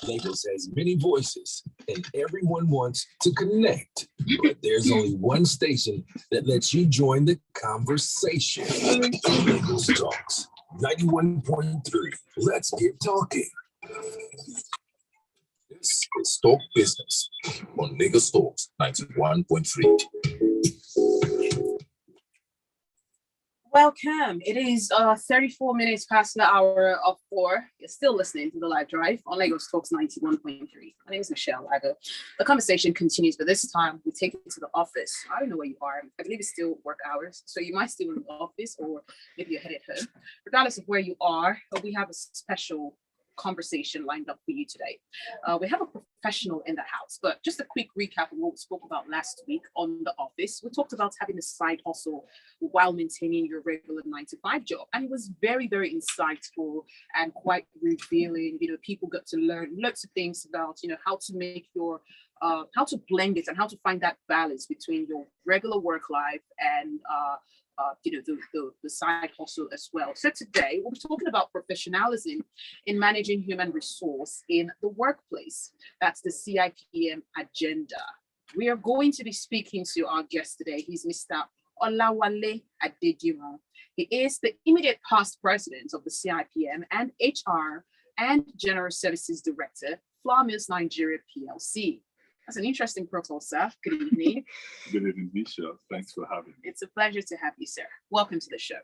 Lagos has many voices and everyone wants to connect, but there's only one station that lets you join the conversation. Lagos Talks 91.3. Let's get talking. This is Talk Business on Lagos Talks 91.3. Welcome. It is 34 minutes past the hour of 4. You're still listening to the live drive on Lagos Talks 91.3. My name is Michelle Lago. The conversation continues, but this time we take it to the office. I don't know where you are. I believe it's still work hours, so you might still be in the office or maybe you're headed home. Regardless of where you are, we have a special conversation lined up for you today. We have a professional in the house, but just a quick recap of what we spoke about last week on The Office. We talked about having a side hustle while maintaining your regular 9-to-5 job, and it was very, very insightful and quite revealing. People got to learn lots of things about how to make your how to blend it and how to find that balance between your regular work life and the side hustle as well. So today we'll be talking about professionalism in managing human resource in the workplace. That's the CIPM agenda. We are going to be speaking to our guest today. He's Mr. Olawale Adediran. He is the immediate past president of the CIPM and HR and General Services Director, Flour Mills Nigeria PLC. That's an interesting profile, sir. Good evening. Good evening, Michelle. Thanks for having me. It's a pleasure to have you, sir. Welcome to the show.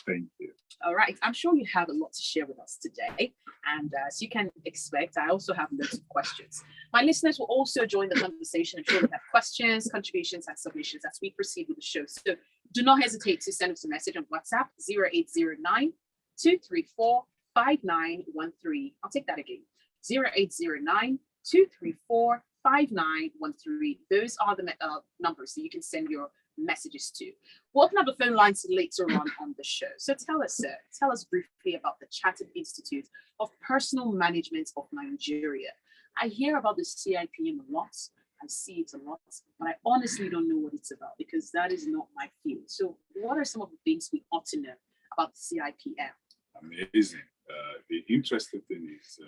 Thank you. All right. I'm sure you have a lot to share with us today. And as you can expect, I also have lots of questions. My listeners will also join the conversation. I'm sure they have questions, contributions, and submissions as we proceed with the show. So do not hesitate to send us a message on WhatsApp, 0809 234 5913. I'll take that again, 0809 234 5913. Those are the numbers that you can send your messages to. We'll open up the phone lines later on the show. So tell us, sir, briefly about the Chartered Institute of Personal Management of Nigeria. I hear about the CIPM a lot. I see it a lot, but I honestly don't know what it's about because that is not my field. So what are some of the things we ought to know about the CIPM? Amazing. The interesting thing is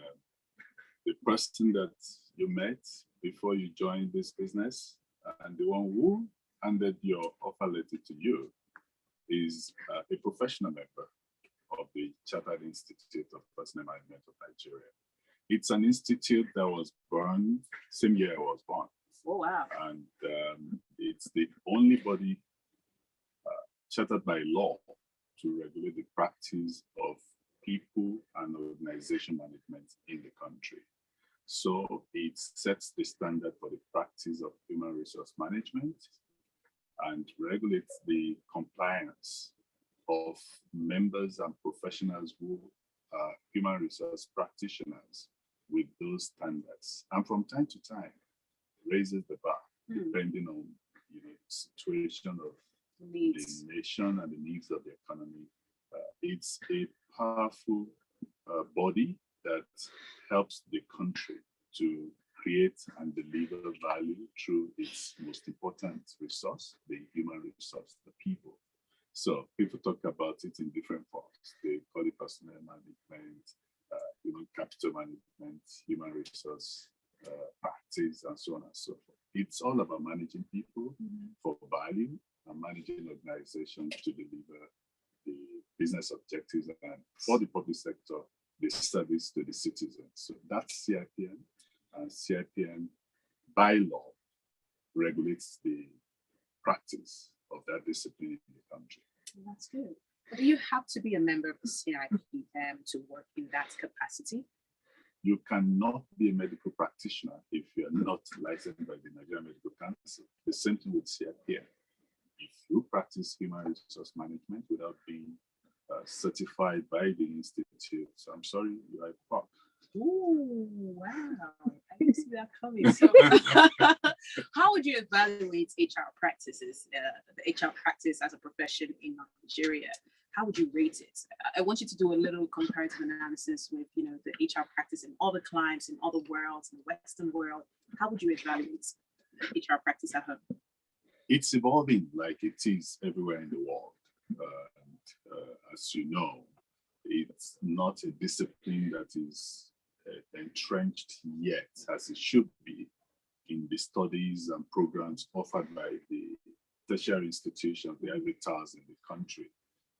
the person that you met before you joined this business and the one who handed your offer letter to you is a professional member of the Chartered Institute of Personal Management of Nigeria. It's an institute that was born same year I was born. Oh, wow. And it's the only body chartered by law to regulate the practice of people and organization management in the country. So it sets the standard for the practice of human resource management and regulates the compliance of members and professionals who are human resource practitioners with those standards. And from time to time, raises the bar, depending on the situation of the nation and the needs of the economy. It's a powerful body that helps the country to create and deliver value through its most important resource, the human resource, the people. So people talk about it in different forms. They call it personnel management, human capital management, human resource practice, and so on and so forth. It's all about managing people for value and managing organizations to deliver the business objectives and for the public sector, the service to the citizens. So that's CIPM, and CIPM by law regulates the practice of that discipline in the country. That's good. But do you have to be a member of the CIPM to work in that capacity? You cannot be a medical practitioner if you're not licensed by the Nigerian Medical Council. The same thing with CIPM. If you practice human resource management without being certified by the institute, so I'm sorry, you're a quack. Ooh, wow. I didn't see that coming. So how would you evaluate HR practices, the HR practice as a profession in Nigeria? How would you rate it? I want you to do a little comparative analysis with, the HR practice in other climes, in other worlds, in the Western world. How would you evaluate the HR practice at home? It's evolving like it is everywhere in the world. As you know, it's not a discipline that is entrenched yet as it should be in the studies and programs offered by the tertiary institutions, the ivory towers in the country.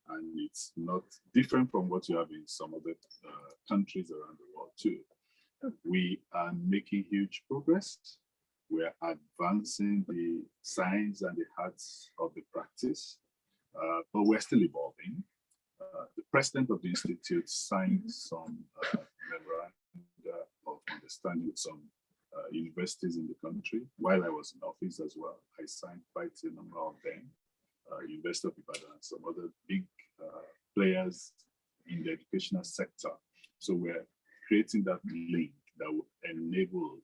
And it's not different from what you have in some other countries around the world too. We are making huge progress. We're advancing the science and the arts of the practice, but we're still evolving. The president of the institute signed some memoranda of understanding with some universities in the country. While I was in office as well, I signed quite a number of them. University of Ibadan and some other big players in the educational sector. So we're creating that link that will enable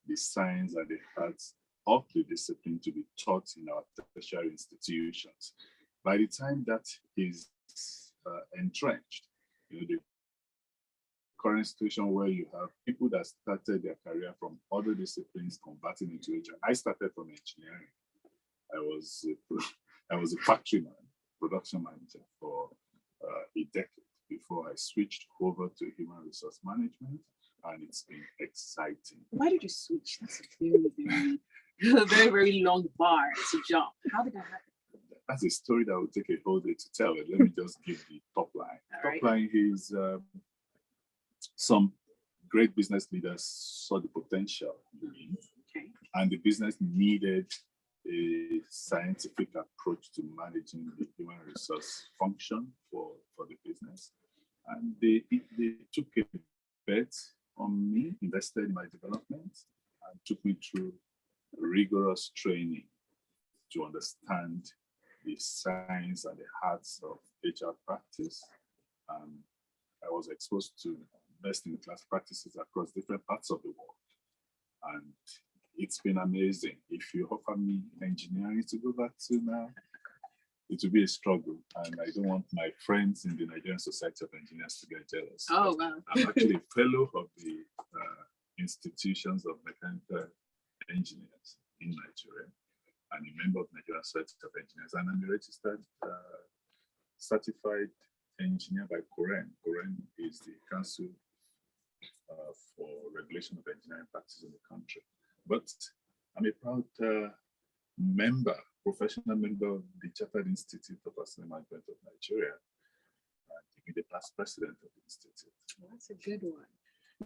the science and the arts of the discipline to be taught in our tertiary institutions. By the time that is entrenched, the current situation where you have people that started their career from other disciplines converting into HR. I started from engineering. I was a factory man, production manager for a decade before I switched over to human resource management, and it's been exciting. Why did you switch? That's a very, very long bar to jump. How did that happen? That's a story that will take a whole day to tell it. Let me just give the top line. Top line is some great business leaders saw the potential in me, and the business needed a scientific approach to managing the human resource function for the business. And they took a bet on me, invested in my development, and took me through rigorous training to understand the science and the arts of HR practice. I was exposed to best-in-class practices across different parts of the world. And it's been amazing. If you offer me engineering to go back to now, it will be a struggle. And I don't want my friends in the Nigerian Society of Engineers to get jealous. Oh, wow. I'm actually a fellow of the institutions of mechanical engineers in Nigeria, and a member of Nigerian Society of Engineers. And I'm a registered certified engineer by COREN. COREN is the Council for Regulation of Engineering Practice in the country. But I'm a proud professional member of the Chartered Institute of Personnel Management of Nigeria, and the past president of the institute. Well, that's a good one.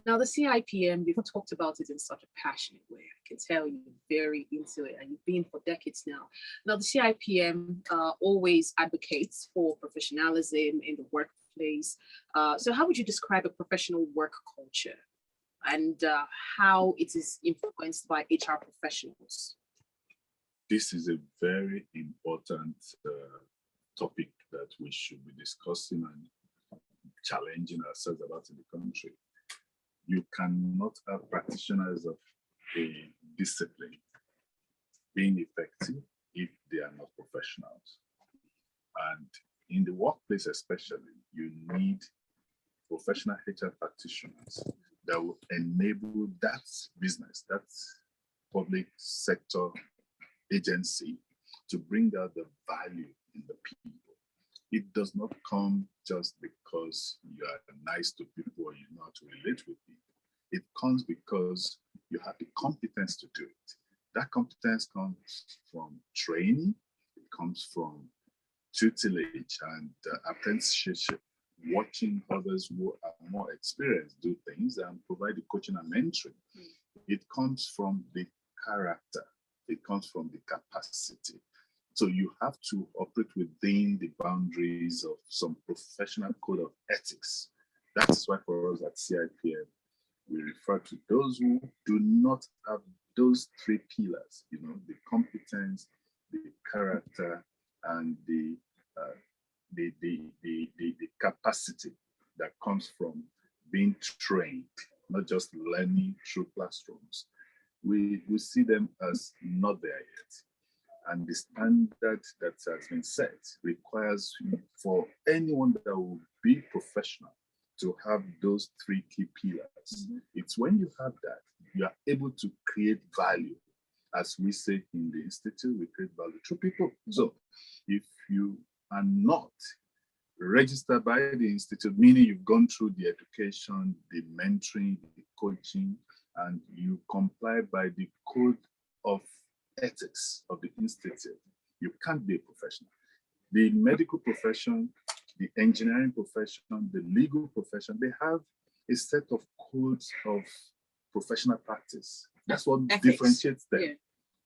Now, the CIPM, you've talked about it in such a passionate way. I can tell you're very into it, and you've been for decades now. Now, the CIPM always advocates for professionalism in the workplace. So how would you describe a professional work culture and how it is influenced by HR professionals? This is a very important topic that we should be discussing and challenging ourselves about in the country. You cannot have practitioners of a discipline being effective if they are not professionals. And in the workplace especially, you need professional HR practitioners that will enable that business, that public sector agency to bring out the value in the people. It does not come just because you are nice to people or you know how to relate with people. It comes because you have the competence to do it. That competence comes from training, it comes from tutelage and apprenticeship, watching others who are more experienced do things and provide the coaching and mentoring. It comes from the character, it comes from the capacity. So you have to operate within the boundaries of some professional code of ethics. That is why for us at CIPM, we refer to those who do not have those three pillars, the competence, the character, and the capacity that comes from being trained, not just learning through classrooms. We see them as not there yet. And the standard that has been set requires for anyone that will be professional to have those three key pillars. Mm-hmm. It's when you have that, you are able to create value. As we say in the Institute, we create value through people. So if you are not registered by the institute, meaning you've gone through the education, the mentoring, the coaching, and you comply by the code of ethics of the institute, you can't be a professional. The medical profession, the engineering profession, the legal profession, they have a set of codes of professional practice. That's what Ethics. differentiates them Yeah.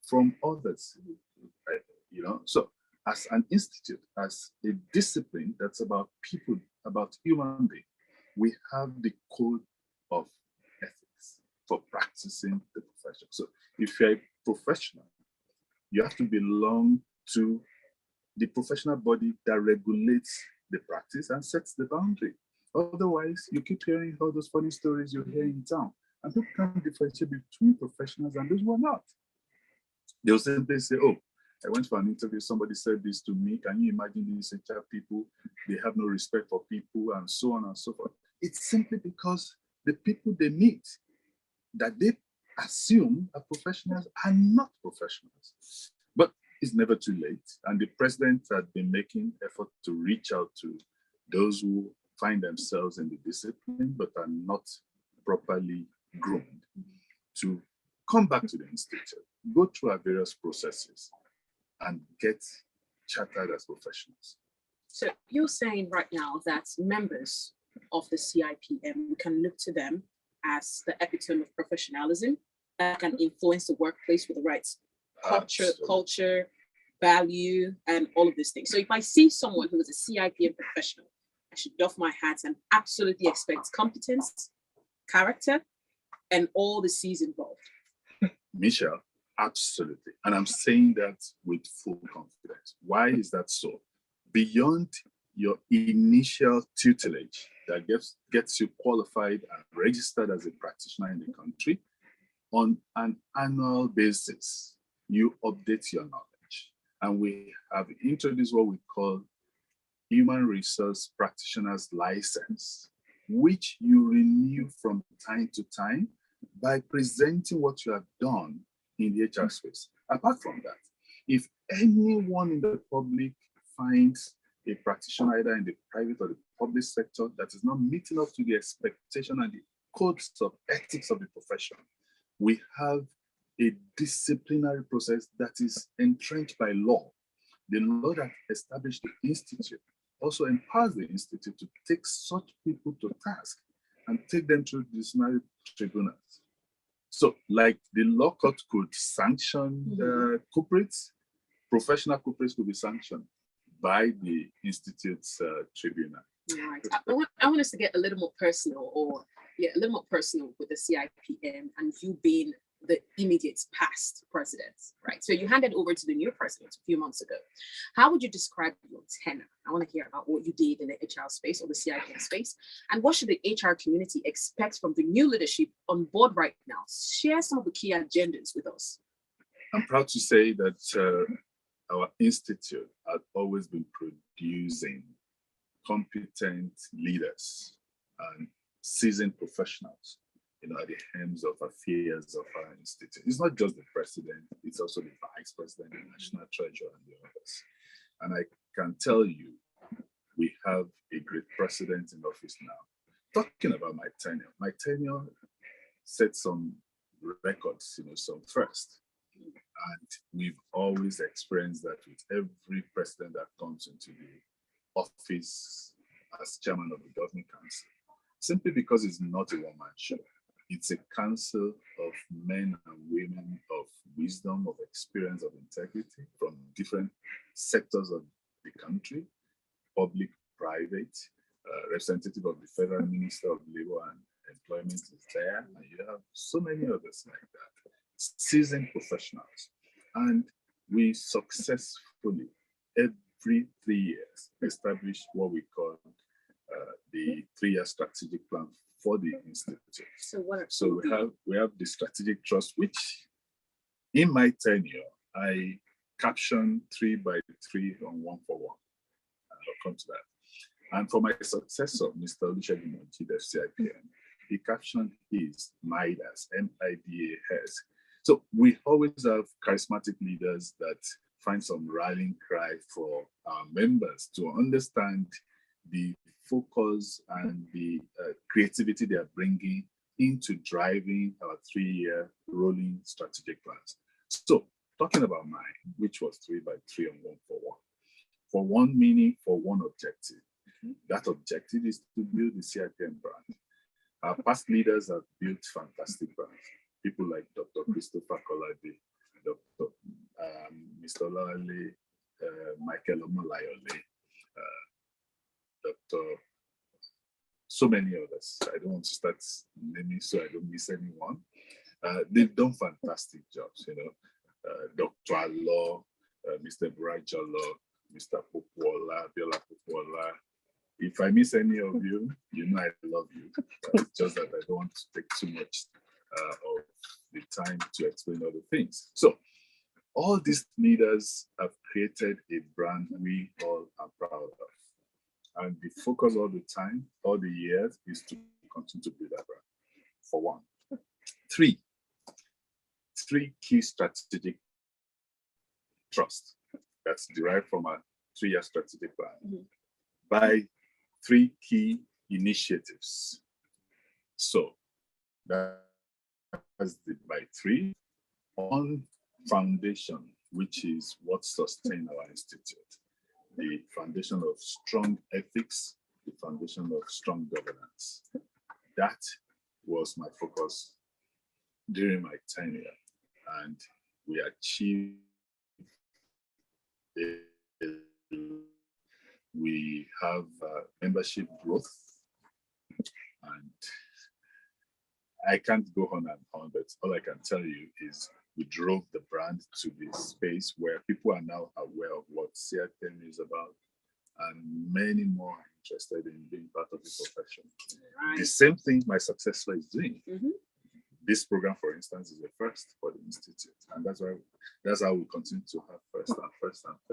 from others. So as an institute, as a discipline that's about people, about human beings, we have the code of ethics for practicing the profession. So if you're a professional, you have to belong to the professional body that regulates the practice and sets the boundary. Otherwise, you keep hearing all those funny stories you hear in town, and people can't differentiate between professionals and those who are not. They'll simply say, oh, I went for an interview, somebody said this to me. Can you imagine these HR people? They have no respect for people and so on and so forth. It's simply because the people they meet that they assume are professionals are not professionals. But it's never too late. And the president had been making effort to reach out to those who find themselves in the discipline but are not properly groomed to come back to the institute, go through our various processes, and get chartered as professionals. So you're saying right now that members of the CIPM, we can look to them as the epitome of professionalism that can influence the workplace with the right culture, value, and all of these things. So if I see someone who is a CIPM professional, I should doff my hat and absolutely expect competence, character, and all the C's involved. Michelle, absolutely. And I'm saying that with full confidence. Why is that so? Beyond your initial tutelage that gets you qualified and registered as a practitioner in the country, on an annual basis, you update your knowledge. And we have introduced what we call Human Resource Practitioner's License, which you renew from time to time by presenting what you have done in the HR space. Apart from that, if anyone in the public finds a practitioner either in the private or the public sector that is not meeting up to the expectation and the codes of ethics of the profession, we have a disciplinary process that is entrenched by law. The law that established the institute also empowers the institute to take such people to task and take them through disciplinary tribunals. So, like the law court could sanction corporates, professional corporates could be sanctioned by the institute's tribunal. Right. I want us to get a little more personal, a little more personal with the CIPM and you being the immediate past president, right? So you handed over to the new president a few months ago. How would you describe your tenure? I want to hear about what you did in the HR space or the CIPM space, and what should the HR community expect from the new leadership on board right now? Share some of the key agendas with us. I'm proud to say that our institute has always been producing competent leaders and seasoned professionals, at the helms of affairs of our institute. It's not just the president, it's also the vice president, the national treasurer, and the others. And I can tell you, we have a great president in office now. Talking about my tenure set some records, some first. And we've always experienced that with every president that comes into the office as chairman of the governing council, simply because it's not a one-man show. It's a council of men and women of wisdom, of experience, of integrity from different sectors of the country, public, private, representative of the Federal Minister of Labor and Employment is there, and you have so many others like that, seasoned professionals. And we successfully, every 3 years, establish what we call the 3-year strategic plan for the institute. So we have the strategic trust, which in my tenure, I captioned 3 by 3 on 1 for 1. I'll come to that. And for my successor, Mr. Olusegun Mojeed of CIPM, the caption is MIDAS, M-I-D-A-S. So we always have charismatic leaders that find some rallying cry for our members to understand the focus and the creativity they are bringing into driving our 3-year rolling strategic plans. So, talking about mine, which was 3x3 and 1-for-1. For one meaning, for one objective. That objective is to build the CIPM brand. Our past leaders have built fantastic brands. People like Dr. Christopher Kolade, Dr. Mr. Lale, Michael Omolayole, Dr. So many others. I don't want to start naming so I don't miss anyone. They've done fantastic jobs, Dr. Allah, Mr. Brajalo, Mr. Popola, Biola Popola. If I miss any of you, you know I love you. Just that I don't want to take too much of the time to explain all the things. So, all these leaders have created a brand we all are proud of. And the focus all the time, all the years, is to continue to build that brand. For one. Three key strategic trust that's derived from a 3-year strategic plan by 3 key initiatives. So that's the by 3 on foundation, which is what sustains our institute. The foundation of strong ethics, the foundation of strong governance. That was my focus during my tenure, and we achieved it. We have membership growth, and I can't go on and on, but all I can tell you is we drove the brand to this space where people are now aware of what CIPM is about, and many more are interested in being part of the profession. Right. The same thing my successor is doing. This program, for instance, is the first for the institute, and that's how we continue to have first.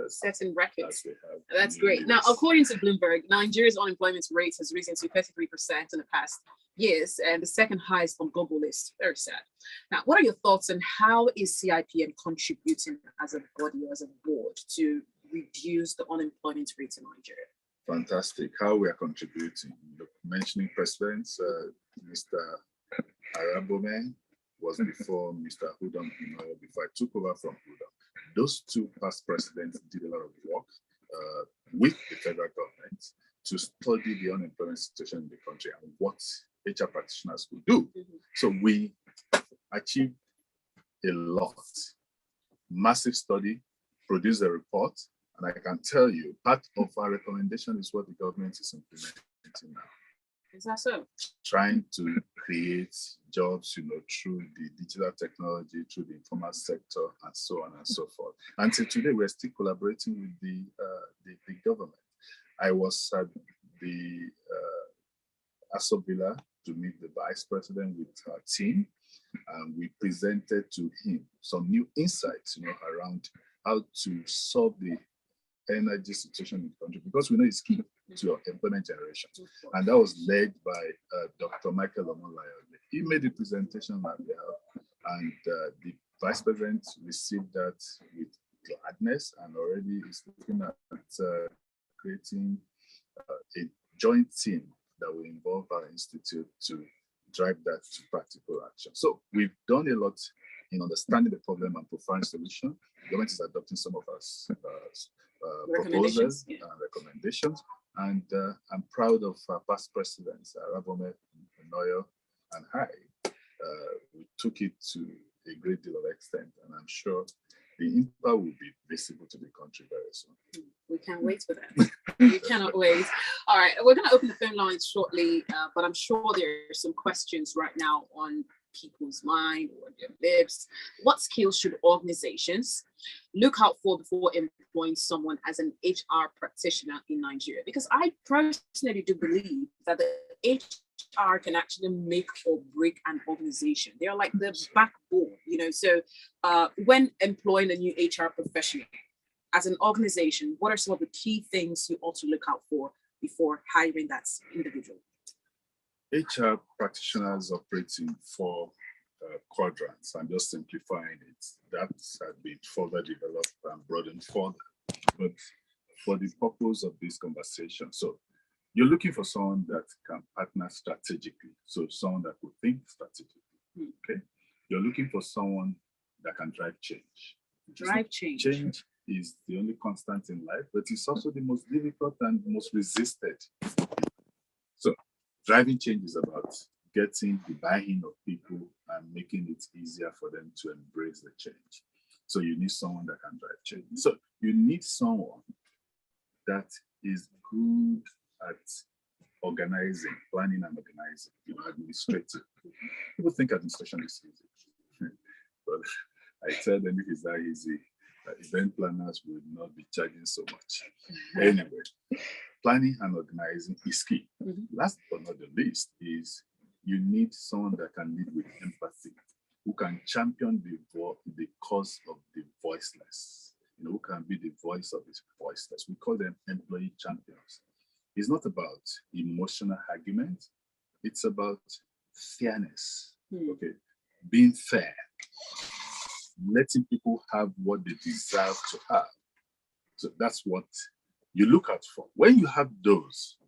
Setting records. That's great. Now, according to Bloomberg, Nigeria's unemployment rate has risen to 33% in the past years, and the second highest on global list. Very sad. Now, what are your thoughts on how is CIPM contributing as a body, as a board, to reduce the unemployment rate in Nigeria? Fantastic. How we are contributing. Mentioning presidents, Mr. Arabome was before Mr. Hudom, before I took over from Hudom. Those 2 past presidents did a lot of work with the federal government to study the unemployment situation in the country and what HR practitioners could do. So we achieved a lot. Massive study, produced a report, and I can tell you part of our recommendation is what the government is implementing now. Is that so? Trying to create jobs, through the digital technology, through the informal sector, and so on and so forth. Until today, we're still collaborating with the government. I was at the Aso Villa to meet the vice president with our team, and we presented to him some new insights, around how to solve the energy situation in the country, because we know it's key to your employment generation. And that was led by Dr. Michael Omolayole. He made the presentation on our behalf, and the vice president received that with gladness, and already is looking at creating a joint team that will involve our institute to drive that to practical action. So we've done a lot in understanding the problem and providing solution. The government is adopting some of our proposals and recommendations. And I'm proud of our past presidents, Arabome, Noyo, and I. We took it to a great deal of extent, and I'm sure the impact will be visible to the country very soon. We can't wait for that. We cannot wait. All right, we're going to open the phone lines shortly, but I'm sure there are some questions right now on people's mind or their lips. What skills should organizations look out for before employing someone as an HR practitioner in Nigeria? Because I personally do believe that the HR can actually make or break an organization. They are like the backbone, So when employing a new HR professional as an organization, what are some of the key things you ought to look out for before hiring that individual? HR practitioners operate in 4 quadrants. I'm just simplifying it. That has been further developed and broadened further. But for the purpose of this conversation, so You're looking for someone that can partner strategically. So someone that will think strategically. Okay. You're looking for someone that can drive change. Drive change. Change is the only constant in life, but it's also the most difficult and most resisted. So driving change is about getting the buy-in of people and making it easier for them to embrace the change. So you need someone that can drive change. So you need someone that is good at organizing, planning and organizing, administrative. People think administration is easy. But I tell them if it's that easy, event planners would not be charging so much. Anyway, planning and organizing is key. Last but not the least is you need someone that can lead with empathy, who can champion the cause of the voiceless, who can be the voice of the voiceless. We call them employee champions. It's not about emotional argument. It's about fairness, okay? Being fair, letting people have what they deserve to have. So that's what you look out for. When you have those,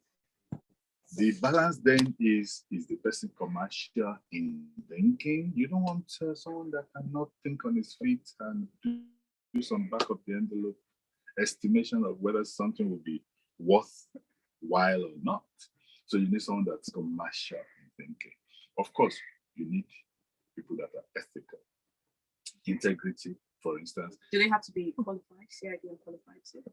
the balance then is the person commercial in thinking. You don't want someone that cannot think on his feet and do some back of the envelope estimation of whether something will be worthwhile or not. So you need someone that's commercial in thinking. Of course, you need people that are ethical. Integrity, for instance. Do they have to be qualified? CIPM qualified too?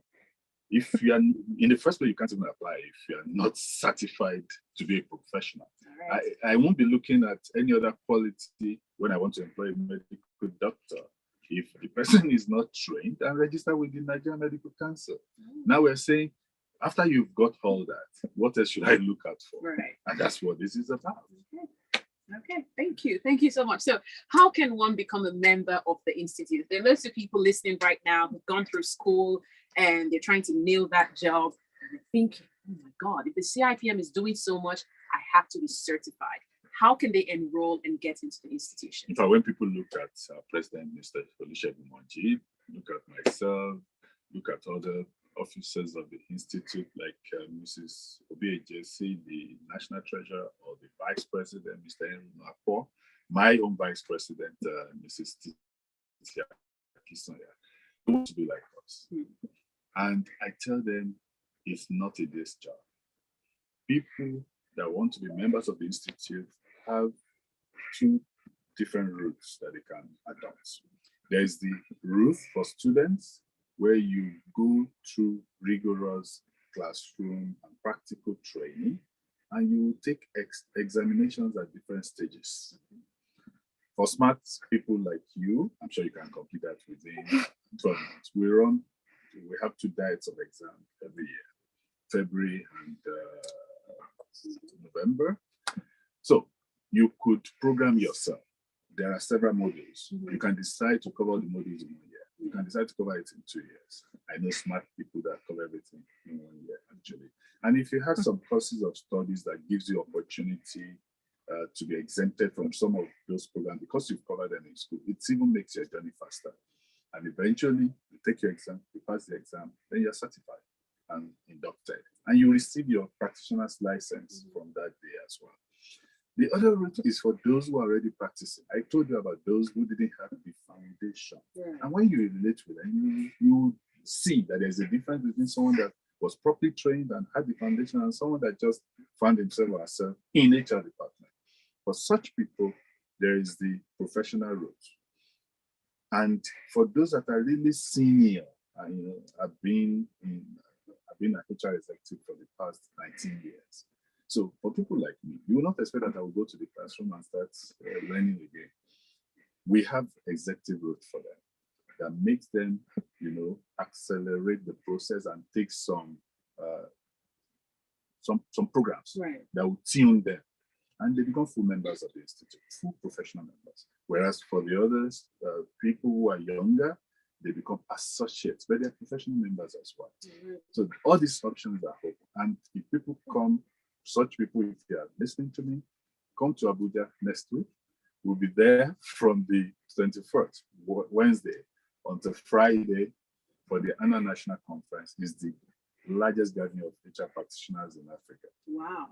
If you are in the first place, you can't even apply if you are not certified to be a professional. Right. I won't be looking at any other quality when I want to employ a medical doctor if the person is not trained and registered with the Nigerian Medical Council. Now we're saying, after you've got all that, what else should I look out for? Right. And that's what this is about. Okay, thank you. Thank you so much. So how can one become a member of the Institute? There are lots of people listening right now who've gone through school and they're trying to nail that job. And they're thinking, oh my God, if the CIPM is doing so much, I have to be certified. How can they enroll and get into the institution? In fact, when people look at President Mr. Olusegun Moji, look at myself, look at other officers of the Institute like Mrs. Obi Ejesi, the National Treasurer, or the Vice President, Mr. Henry Nwapo, my own Vice President, Mrs. Titia Kisonya, who want to be like us. And I tell them it's not a day's job. People that want to be members of the Institute have two different routes that they can adopt. There's the route for students, where you go through rigorous classroom and practical training, and you take examinations at different stages. For smart people like you, I'm sure you can complete that within 12 months. We have 2 diets of exam every year, February and November. So you could program yourself. There are several modules. You can decide to cover the modules in 1 year. You can decide to cover it in 2 years. I know smart people that cover everything in 1 year, actually. And if you have some courses of studies that gives you opportunity to be exempted from some of those programs because you've covered them in school, it even makes your journey faster. And eventually, you take your exam, you pass the exam, then you're certified and inducted. And you receive your practitioner's license from that day as well. The other route is for those who are already practicing. I told you about those who didn't have the foundation. Yeah. And when you relate with them, you see that there's a difference between someone that was properly trained and had the foundation and someone that just found himself or herself in HR department. For such people, there is the professional route. And for those that are really senior, I've been an HR executive for the past 19 years. So for people like me, you will not expect that I will go to the classroom and start learning again. We have executive route for them that makes them, accelerate the process and take some programs that will tune them, and they become full members of the Institute, full professional members. Whereas for the others, people who are younger, they become associates, but they're professional members as well. So all these options are open. And if people come, such people, if they are listening to me, come to Abuja next week. We'll be there from the 21st, Wednesday, until Friday for the annual national conference. Is the largest gathering of HR practitioners in Africa. Wow.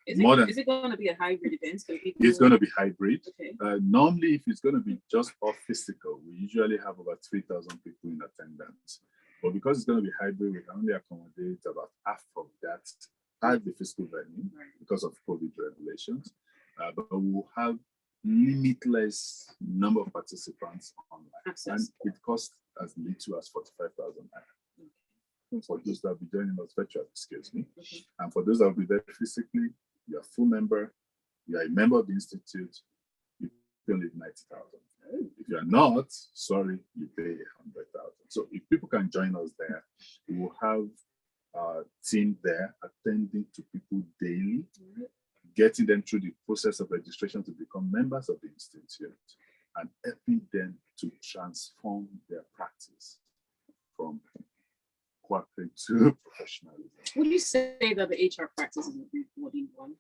Is it going to be a hybrid event? It's going to be hybrid. Okay. Normally, if it's going to be just all physical, we usually have about 3,000 people in attendance. But because it's going to be hybrid, we can only accommodate about half of that at the physical venue because of COVID regulations. But we'll have limitless number of participants online. Access. And it costs as little as 45,000 naira. For those that will be joining us virtually, excuse me. Okay. And for those that will be there physically, you're a full member, you're a member of the Institute, you pay only 90,000. If you're not, sorry, you pay 100,000. So if people can join us there, we will have a team there attending to people daily, getting them through the process of registration to become members of the Institute, and helping them to transform their practice from corporate to professionalism. Would you say that the HR practice is a rewarding one?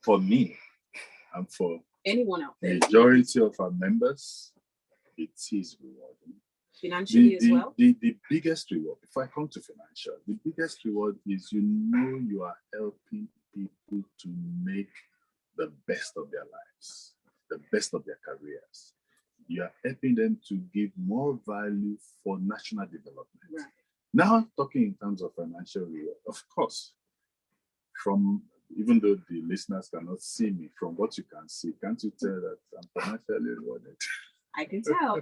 For me, and for anyone out there? Majority of our members, it is rewarding. Financially as well? The biggest reward, if I come to financial, the biggest reward is you are helping people to make the best of their lives, the best of their careers. You are helping them to give more value for national development. Right. Now, talking in terms of financial reward, of course, even though the listeners cannot see me, from what you can see, can't you tell that I'm financially rewarded? I can tell.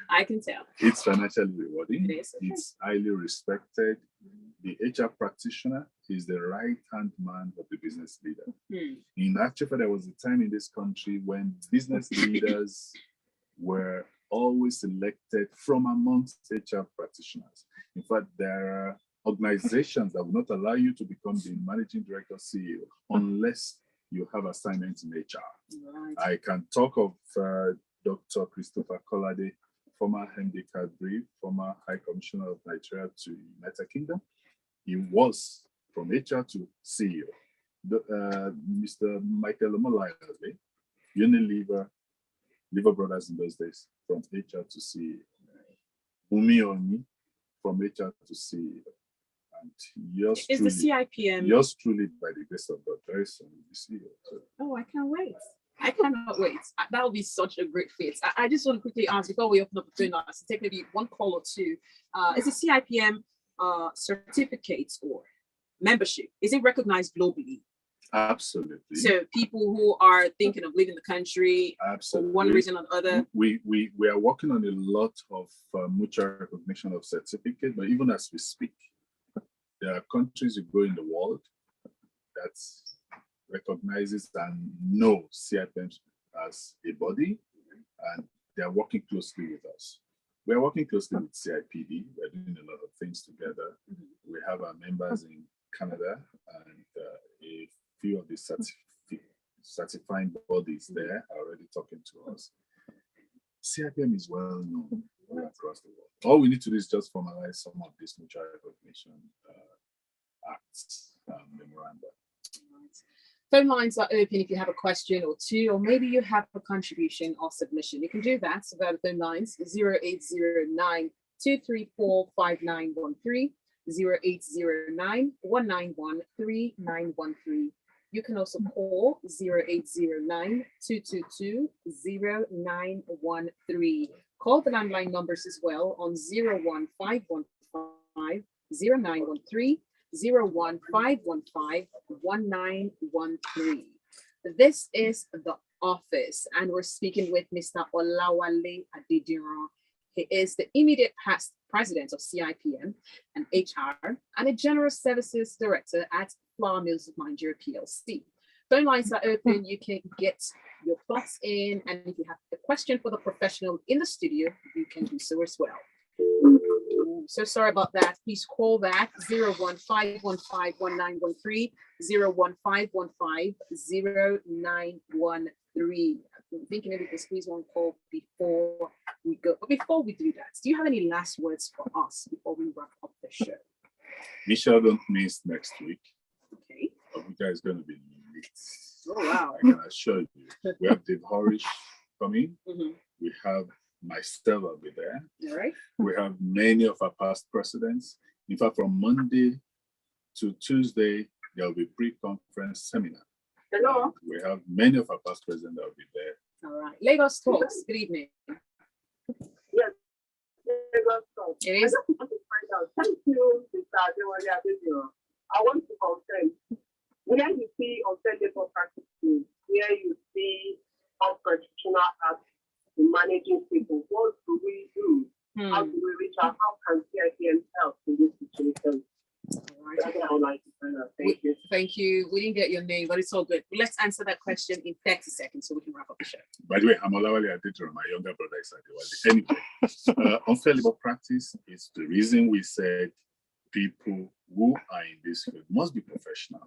I can tell. It's financially rewarding. It is. Okay. It's highly respected. The HR practitioner is the right-hand man of the business leader. In actual fact, there was a time in this country when business leaders were always selected from amongst HR practitioners. In fact, there are organizations that will not allow you to become the managing director CEO unless you have assignments in HR. Right. I can talk of Dr. Christopher Kolade, former MD Cadbury, former High Commissioner of Nigeria to United Kingdom. He was from HR to CEO. Mr. Michael Omolayale, Unilever, Liver Brothers in those days, from HR to CEO. Umi Oni, from HR to CEO. And yours is truly, the CIPM? Yours truly, by the grace of God, very soon will be CEO. So. Oh, I can't wait. I cannot wait. That will be such a great fit. I just want to quickly ask before we open up the phone lines, take maybe one call or two. Is the CIPM certificates or membership, is it recognized globally? Absolutely. So people who are thinking of leaving the country Absolutely. for one reason or other. We are working on a lot of mutual recognition of certificate, but even as we speak, there are countries you go in the world that recognizes and knows CIPM as a body, and they are working closely with us. We are working closely with CIPD. We're doing a lot of things together. We have our members in Canada and a few of the certifying bodies there are already talking to us. CIPM is well known all across the world. All we need to do is just formalize some of these mutual recognition acts, memoranda. Phone lines are open if you have a question or two, or maybe you have a contribution or submission. You can do that via the phone lines 0809 234 5913, 0809 191 3913. You can also call 0809 222 0913. Call the landline numbers as well on 01515 0913. 01515 1913. This is the office, and we're speaking with Mr. Olawale Adediran. He is the immediate past president of CIPM and HR and a general services director at Flour Mills of Nigeria PLC. Phone lines are open. You can get your thoughts in, and if you have a question for the professional in the studio, you can do so as well. So sorry about that. Please call back 01515 1913, 01515 0913. I'm thinking maybe we can squeeze one call before we go. But before we do that, do you have any last words for us before we wrap up the show? Michelle, don't miss next week. Okay. Abuja is going to be lit. Oh, wow. I can assure you. We have Dave Horish coming. Mm-hmm. We have myself will be there. All right. We have many of our past presidents. In fact, from Monday to Tuesday, there will be pre-conference seminar. Hello. We have many of our past presidents that will be there. All right. Lagos Talks. Good evening. Yes. Lagos Talks. It I is. just want to find out. Thank you, Mr. Adewale Adebayo. I want to confirm where you see unfavorable practices, where you see unconstitutional acts in managing people. What do we do? How do we reach out? How can CIPM help in this situation? All right. That's what I would like to find out. Thank you. Thank you. We didn't get your name, but it's all good. Let's answer that question in 30 seconds so we can wrap up the show. By the way, I'm Olawale Adediro, my younger brother is Adewale. Anyway, unfair labor practice is the reason we said people who are in this field must be professional.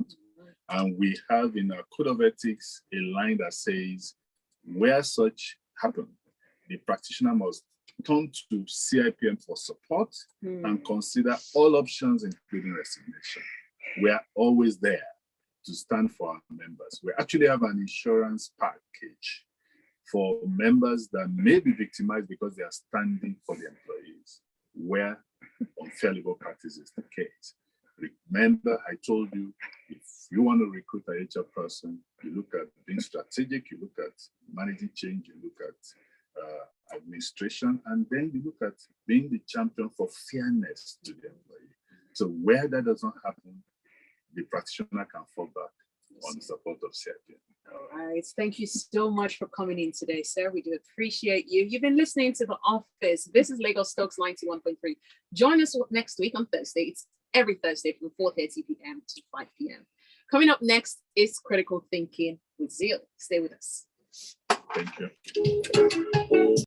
And we have in our code of ethics a line that says, where such happen, the practitioner must turn to CIPM for support and consider all options, including resignation. We are always there to stand for our members. We actually have an insurance package for members that may be victimized because they are standing for the employees, where unfair labor practice is the case. Remember, I told you, if you want to recruit a HR person, you look at being strategic, you look at managing change, you look at administration, and then you look at being the champion for fairness to the employee. So where that doesn't happen, the practitioner can fall back on the support of CIPM. All right. Thank you so much for coming in today, sir. We do appreciate you. You've been listening to The Office. This is Lagos Talks 91.3. Join us next week on Thursday. It's every Thursday from 4:30 p.m. to 5 p.m. Coming up next is Critical Thinking with Zeal. Stay with us. Thank you.